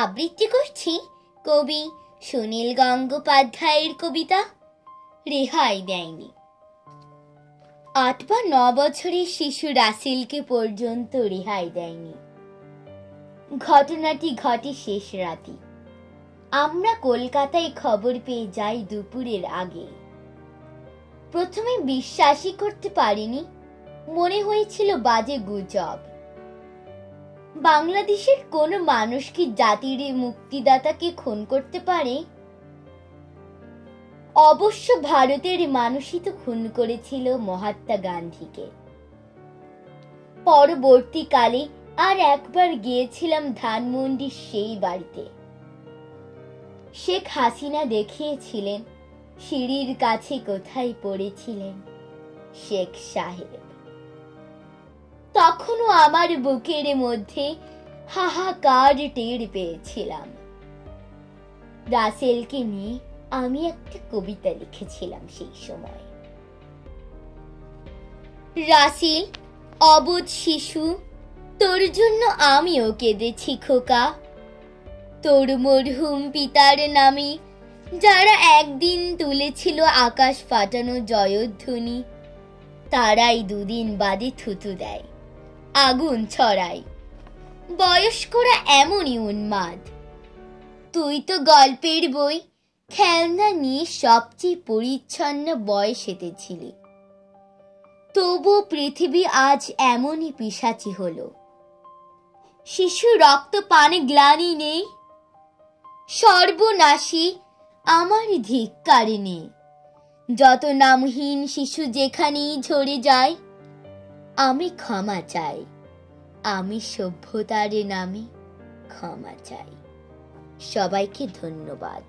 আবৃত্তি করছি কবি সুনীল গঙ্গোপাধ্যায়ের কবিতা রেহাই দেয়নি। 8 বা 9 বছরের শিশু রাসেলকে পর্যন্ত রেহাই দেয়নি। ঘটনাটি ঘটে শেষ রাতে। আমরা কলকাতায় খবর পেয়ে যাই দুপুরের আগে। প্রথমে বিশ্বাসই করতে পারিনি, মনে হয়েছিল বাজে গুজব। বাংলাদেশের কোন মানুষ কি জাতির মুক্তিদাতাকে খুন করতে পারে? অবশ্য ভারতের মানুষই তো খুন করেছিল মহাত্মা গান্ধীকে। পরবর্তীকালে আর একবার গিয়েছিলাম ধানমন্ডির সেই বাড়িতে। শেখ হাসিনা দেখিয়েছিলেন সিঁড়ির কাছে কোথায় পড়েছিলেন শেখ সাহেব। তখনও আমার বুকের মধ্যে হাহাকার টের পেয়েছিলাম। রাসেলকে নিয়ে আমি একটা কবিতা লিখেছিলাম সেই সময়। রাসেল, অবুঝ শিশু, তোর জন্য আমিও কেঁদেছি খোকা। তোর মরহুম পিতার নামে যারা একদিন তুলেছিল আকাশ ফাটানো জয়ধ্বনি, তারাই দুদিন বাদে থুতু দেয়, আগুন ছড়ায়। বয়স্করা এমনই উন্মাদ। তুই তো গল্পের বই, খেলনা নিয়ে সবচেয়ে পরিচ্ছন্ন বয়সেতে ছিলি। তবু পৃথিবী আজ এমনই পিশাচি হলো। শিশু রক্ত পানে গ্লানি নেই। সর্বনাশী আমার ধিক্কার নেই। যত নামহীন শিশু যেখানেই ঝরে যায়, আমি ক্ষমা চাই। আমি সভ্যতার নামে ক্ষমা চাই। সবাইকে ধন্যবাদ।